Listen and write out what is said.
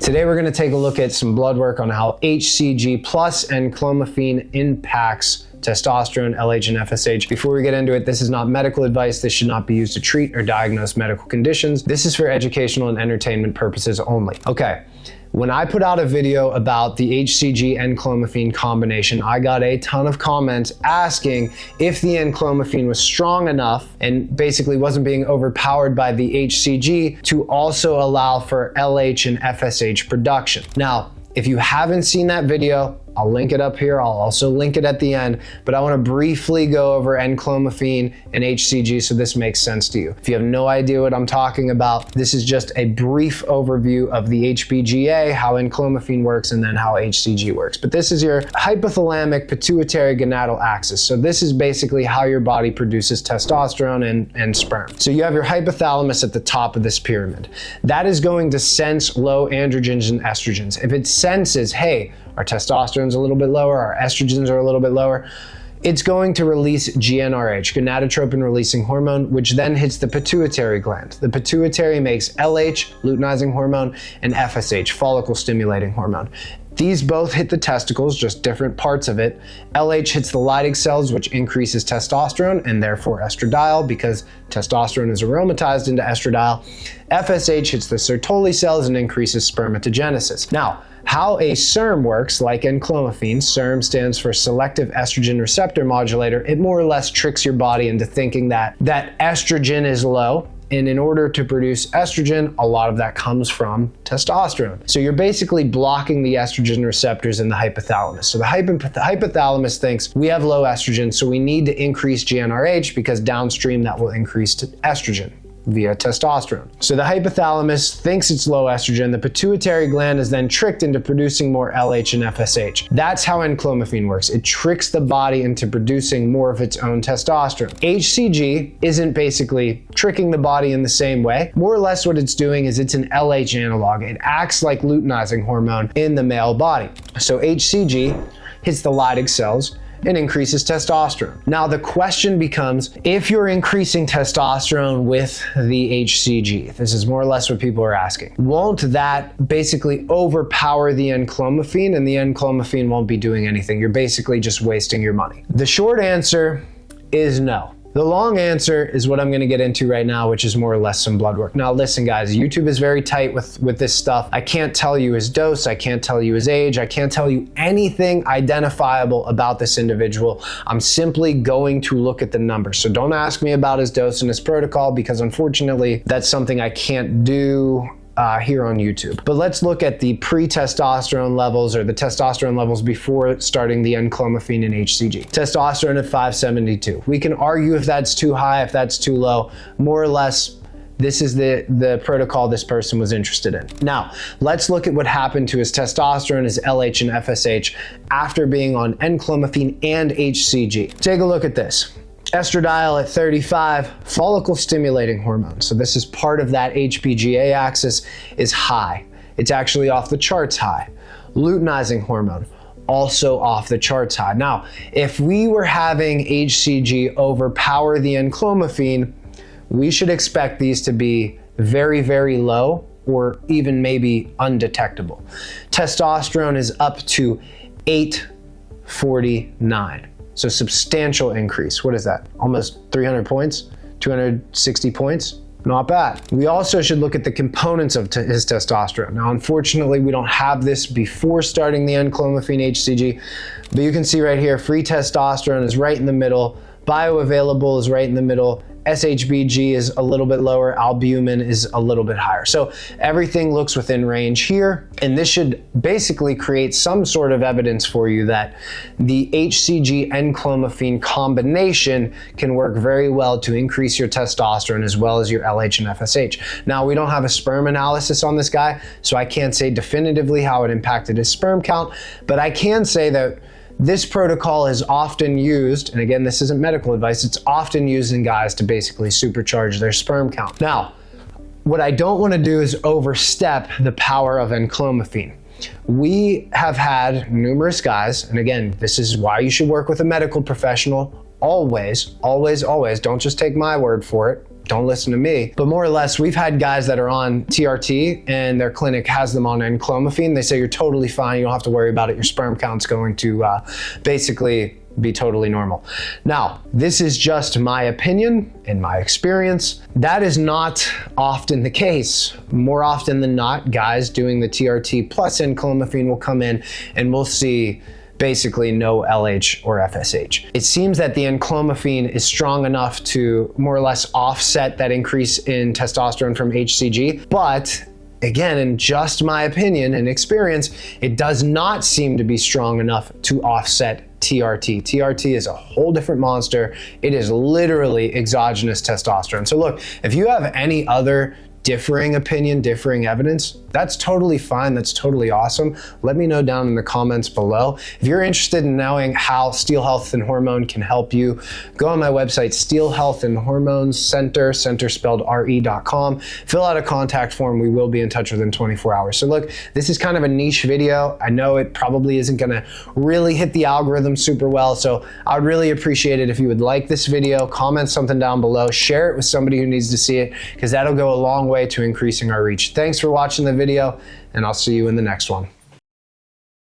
Today we're going to take a look at some blood work on how HCG plus enclomiphene impacts testosterone, LH and FSH. Before we get into it, this is not medical advice. This should not be used to treat or diagnose medical conditions. This is for educational and entertainment purposes only. Okay. When I put out a video about the HCG enclomiphene combination, I got a ton of comments asking if the enclomiphene was strong enough and basically wasn't being overpowered by the HCG to also allow for LH and FSH production. Now, if you haven't seen that video, I'll link it up here. I'll also link it at the end, but I want to briefly go over enclomiphene and HCG so this makes sense to you. If you have no idea what I'm talking about, this is just a brief overview of the HPGA, how enclomiphene works, and then how HCG works. But this is your hypothalamic pituitary gonadal axis. So this is basically how your body produces testosterone and sperm. So you have your hypothalamus at the top of this pyramid. That is going to sense low androgens and estrogens. If it senses, hey, our testosterone's a little bit lower, our estrogens are a little bit lower, it's going to release GnRH, gonadotropin releasing hormone, which then hits the pituitary gland. The pituitary makes LH, luteinizing hormone, and FSH, follicle stimulating hormone. These both hit the testicles, just different parts of it. LH hits the lydig cells, which increases testosterone and therefore estradiol because testosterone is aromatized into estradiol. FSH hits the Sertoli cells and increases spermatogenesis. Now, how a SERM works, like enclomiphene, SERM stands for Selective Estrogen Receptor Modulator, it more or less tricks your body into thinking that estrogen is low. And in order to produce estrogen, a lot of that comes from testosterone. So you're basically blocking the estrogen receptors in the hypothalamus. So the hypothalamus thinks we have low estrogen, so we need to increase GnRH because downstream that will increase estrogen via testosterone. So the hypothalamus thinks it's low estrogen. The pituitary gland is then tricked into producing more LH and FSH. That's how enclomiphene works. It tricks the body into producing more of its own testosterone. HCG isn't basically tricking the body in the same way. More or less what it's doing is it's an LH-analogue. It acts like luteinizing hormone in the male body. So HCG hits the lydig cells and increases testosterone. Now the question becomes, if you're increasing testosterone with the HCG, this is more or less what people are asking, won't that basically overpower the enclomiphene and the enclomiphene won't be doing anything? You're basically just wasting your money. The short answer is no. The long answer is what I'm going to get into right now, which is more or less some blood work. Now listen guys, YouTube is very tight with this stuff. I can't tell you his dose, I can't tell you his age, I can't tell you anything identifiable about this individual. I'm simply going to look at the numbers. So don't ask me about his dose and his protocol because unfortunately that's something I can't do here on YouTube. But let's look at the pre-testosterone levels or the testosterone levels before starting the enclomiphene and HCG. Testosterone at 572. We can argue if that's too high, if that's too low. More or less, this is the protocol this person was interested in. Now, let's look at what happened to his testosterone, his LH and FSH after being on enclomiphene and HCG. Take a look at this. Estradiol at 35, follicle stimulating hormone. So this is part of that HPGA axis is high. It's actually off the charts high. Luteinizing hormone, also off the charts high. Now, if we were having HCG overpower the enclomiphene, we should expect these to be very, very low or even maybe undetectable. Testosterone is up to 849. So substantial increase. What is that? Almost 300 points, 260 points. Not bad. We also should look at the components of his testosterone. Now, unfortunately, we don't have this before starting the enclomiphene HCG, but you can see right here, free testosterone is right in the middle, bioavailable is right in the middle, SHBG is a little bit lower, albumin is a little bit higher. So everything looks within range here, and this should basically create some sort of evidence for you that the HCG enclomiphene combination can work very well to increase your testosterone as well as your LH and FSH. Now, we don't have a sperm analysis on this guy, so I can't say definitively how it impacted his sperm count, but I can say that this protocol is often used, and again, this isn't medical advice, it's often used in guys to basically supercharge their sperm count. Now, what I don't want to do is overstep the power of enclomiphene. We have had numerous guys, and again, this is why you should work with a medical professional always, always, always. Don't just take my word for it. don't listen to me. But more or less, we've had guys that are on TRT and their clinic has them on Enclomiphene. They say you're totally fine, you don't have to worry about it, your sperm count's going to basically be totally normal. Now, this is just my opinion and my experience. That is not often the case. More often than not, guys doing the TRT plus Enclomiphene will come in and we'll see basically no LH or FSH. It seems that the Enclomiphene is strong enough to more or less offset that increase in testosterone from HCG, but again, in just my opinion and experience, it does not seem to be strong enough to offset TRT. TRT is a whole different monster. It is literally exogenous testosterone. So look, if you have any other differing opinion, differing evidence, that's totally fine. That's totally awesome. Let me know down in the comments below. If you're interested in knowing how Steel Health and Hormone can help you, go on my website, Steel Health and Hormones Center spelled RE.com. Fill out a contact form. We will be in touch within 24 hours. So look, this is kind of a niche video. I know it probably isn't going to really hit the algorithm super well. So I would really appreciate it if you would like this video, comment something down below, share it with somebody who needs to see it, because that'll go a long way to increasing our reach. Thanks for watching the video, and I'll see you in the next one.